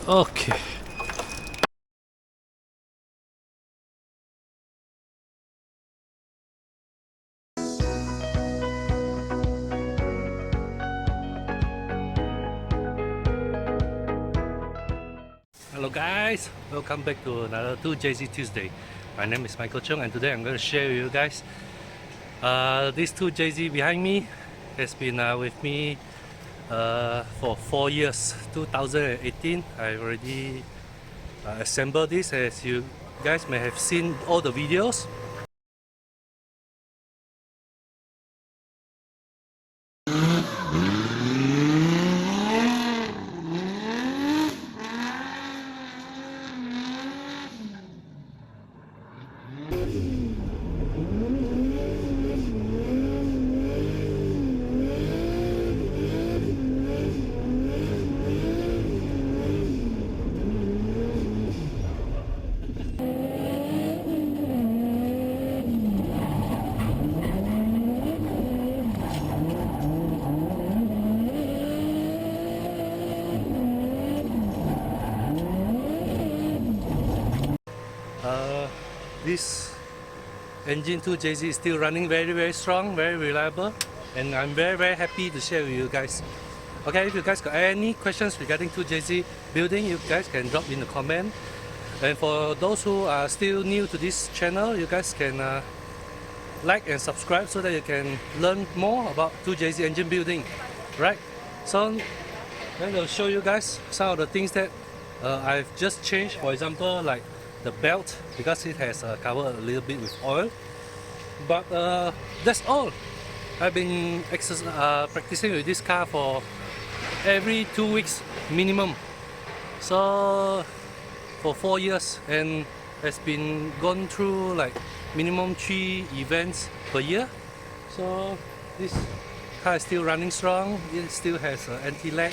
Okay. Hello guys, welcome back to another 2JZ Tuesday. My name is Michael Chung and today I'm going to share with you guys this 2JZ behind me has been with me for 4 years. 2018 I already assembled this, as you guys may have seen all the videos. This engine 2JZ is still running very strong, very reliable, and I'm very happy to share with you guys. Okay, if you guys got any questions regarding 2JZ building, you guys can drop in the comment. And for those who are still new to this channel, you guys can like and subscribe so that you can learn more about 2JZ engine building, right? So I'm going to show you guys some of the things that I've just changed. For example, like the belt, because it has covered a little bit with oil, but that's all. I've been practicing with this car for every 2 weeks minimum, so for 4 years, and has been gone through like minimum 3 events per year. So this car is still running strong. It still has anti-lag.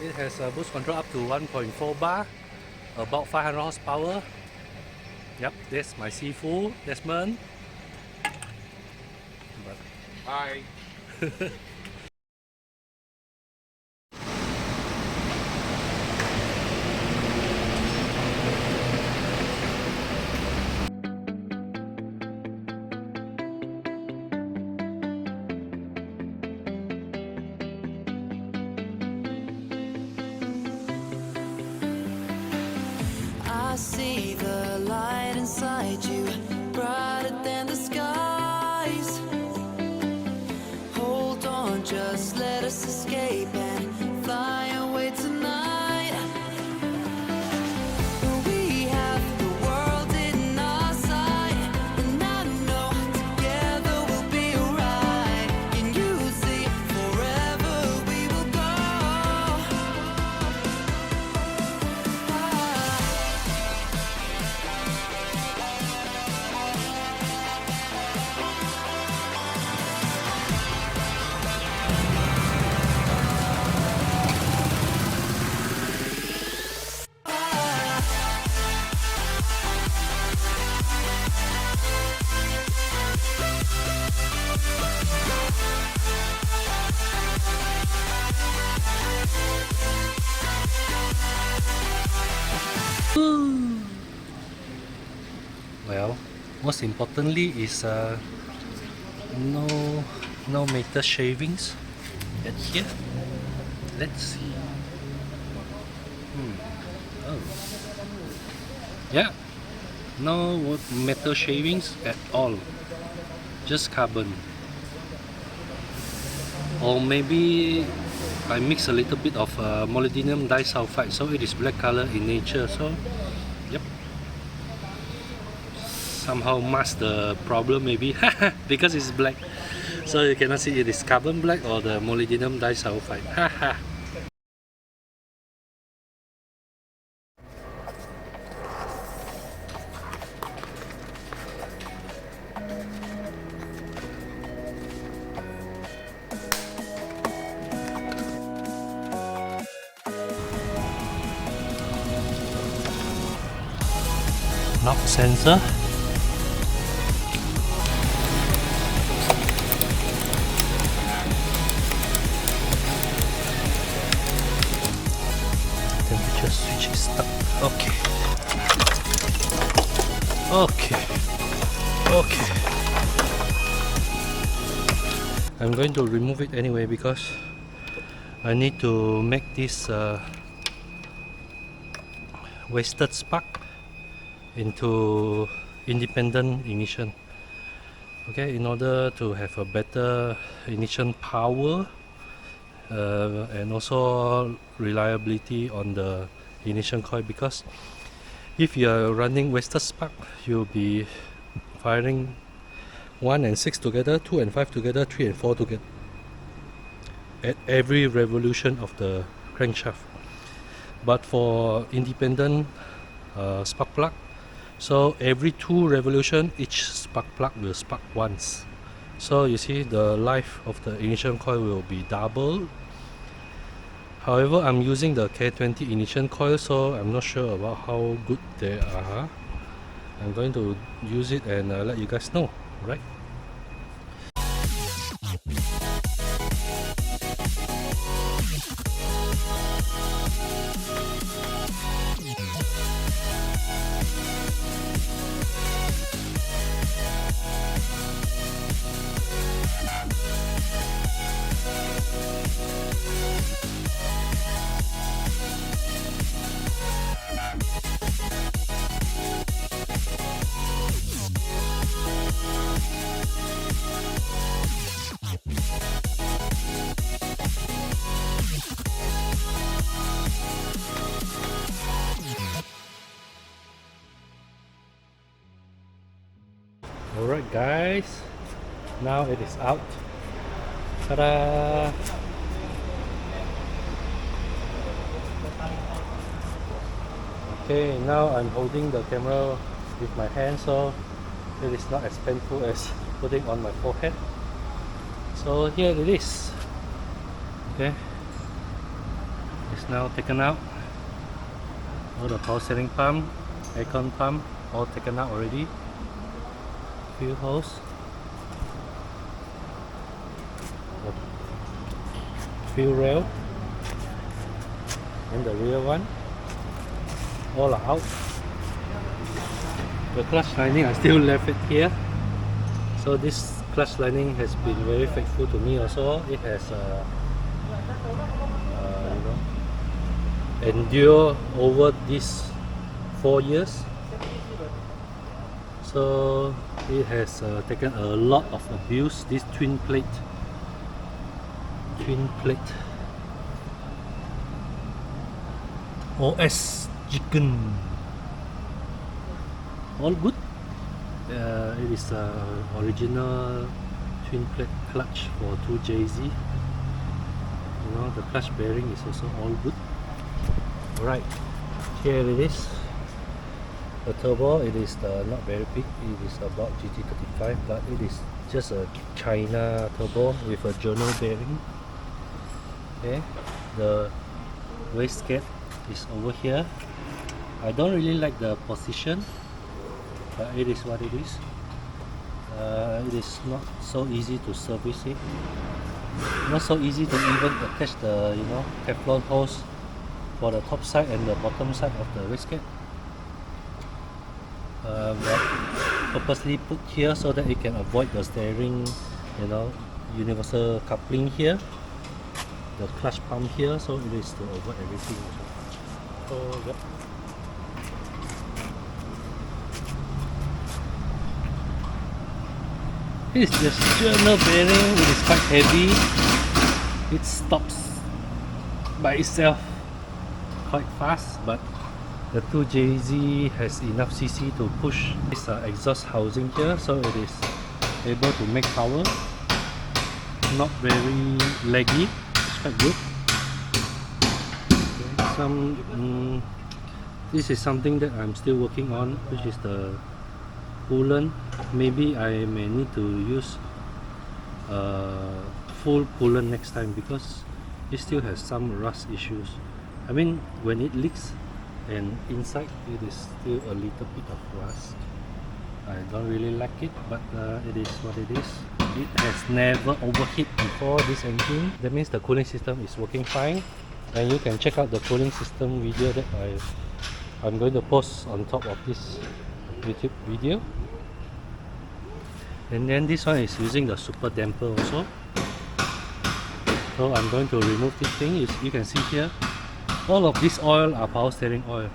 It has a boost control up to 1.4 bar, about 500 horsepower. Yep, that's my Sifu, Desmond. Hi. I see the light inside you, brighter than the skies. Hold on, just let us escape and fly away tonight. We have the world in our sight, and I know together we'll be alright. Can you see forever we will go? Well, most importantly is no metal shavings at here. Let's see. Oh, yeah, no metal shavings at all, just carbon. Or maybe I mix a little bit of molybdenum disulfide, so it is black color in nature. So yep, somehow mask the problem maybe because it's black, so you cannot see it is carbon black or the molybdenum disulfide. Haha. Knock sensor. The switch is stuck. Okay. Okay. Okay. I'm going to remove it anyway because I need to make this wasted spark into independent ignition. Okay, in order to have a better ignition power and also reliability on the ignition coil, because if you are running wasted spark, you'll be firing 1 and 6 together, 2 and 5 together, 3 and 4 together at every revolution of the crankshaft. But for independent spark plug, so every 2 revolution each spark plug will spark once. So you see the life of the ignition coil will be doubled. However, I'm using the K20 ignition coil, so I'm not sure about how good they are. I'm going to use it and let you guys know, right? Alright guys, now it is out. Ta-da! Okay, now I'm holding the camera with my hand, so it is not as painful as putting on my forehead. So here it is. Okay, it's now taken out. All the power steering pump, aircon pump, all taken out already. Fuel hose, fuel rail, and the rear one, all are out. The clutch lining, I still left it here. So this clutch lining has been very faithful to me also. It has endured over these 4 years. So it has taken a lot of abuse. This twin plate OS chicken, all good. It is original twin plate clutch for 2JZ. You know, the clutch bearing is also all good. Alright, here it is. The turbo, it is not very big, it is about GT35, but it is just a China turbo with a journal bearing. Okay, the wastegate is over here. I don't really like the position, but it is what it is. It is not so easy to service it. Not so easy to even attach the Teflon hose for the top side and the bottom side of the wastegate. But purposely put here so that it can avoid the steering, universal coupling here, the clutch pump here, so it is to avoid everything. So yep. It is just journal bearing. It is quite heavy. It stops by itself quite fast, but the 2JZ has enough cc to push this exhaust housing here, so it is able to make power. Not very laggy, it's quite good. Okay, this is something that I'm still working on, which is the coolant. Maybe I may need to use full coolant next time because it still has some rust issues. I mean, when it leaks and inside it is still a little bit of rust. I don't really like it, but it is what it is. It has never overheat before, this engine. That means the cooling system is working fine. And you can check out the cooling system video that I'm going to post on top of this YouTube video. And then this one is using the super damper also. So I'm going to remove this thing. You can see here, all of this oil are power steering oil.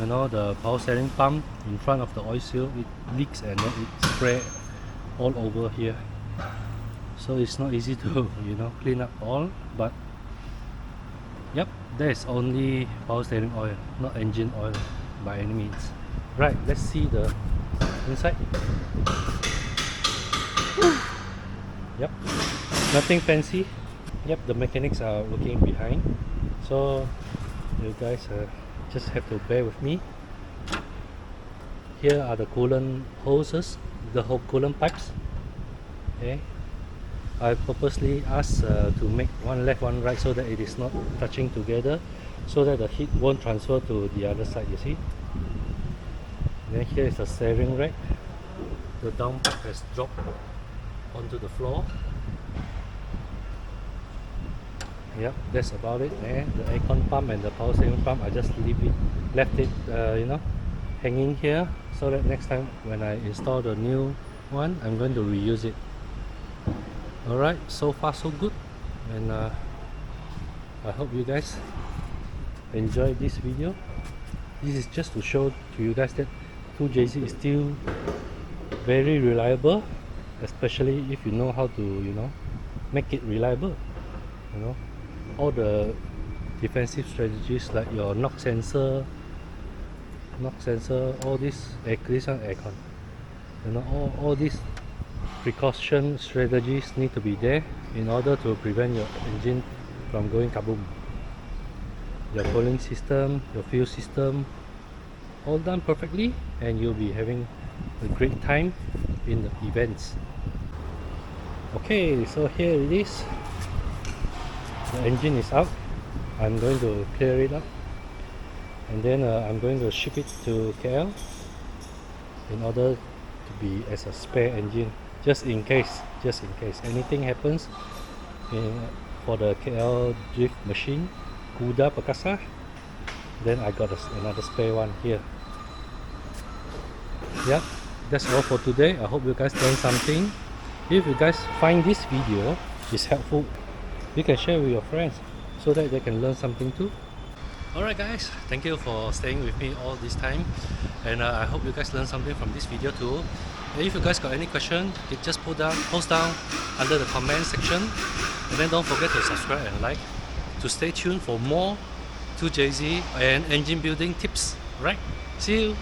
You know, the power steering pump in front of the oil seal, it leaks and then it sprays all over here. So it's not easy to, you know, clean up all, but yep, that is only power steering oil, not engine oil by any means. Right, let's see the inside. Yep, nothing fancy. Yep, the mechanics are looking behind, so you guys just have to bear with me. Here are the coolant hoses, the whole coolant pipes. Okay, I purposely asked to make one left one right so that it is not touching together, so that the heat won't transfer to the other side, you see. Then here is the steering rack. The down pipe has dropped onto the floor. Yep, that's about it. The aircon pump and the power steering pump, I just left it you know, hanging here, so that next time when I install the new one, I'm going to reuse it. Alright, so far so good, and I hope you guys enjoy this video. This is just to show to you guys that 2JZ is still very reliable, especially if you know how to, you know, make it reliable. You know, all the defensive strategies like your knock sensor, all this one aircon, you know, all these precaution strategies need to be there in order to prevent your engine from going kaboom. Your cooling system, your fuel system, all done perfectly, and you'll be having a great time in the events. Okay, so here it is. The engine is out. I'm going to clear it up, and then I'm going to ship it to KL in order to be as a spare engine, just in case anything happens for the KL drift machine, Kuda Perkasa. Then I got another spare one here. Yeah, that's all for today. I hope you guys learned something. If you guys find this video is helpful, you can share with your friends so that they can learn something too. Alright guys, thank you for staying with me all this time, and I hope you guys learned something from this video too. And if you guys got any question, you just post down under the comment section, and then don't forget to subscribe and like to stay tuned for more 2JZ and engine building tips. Right, see you.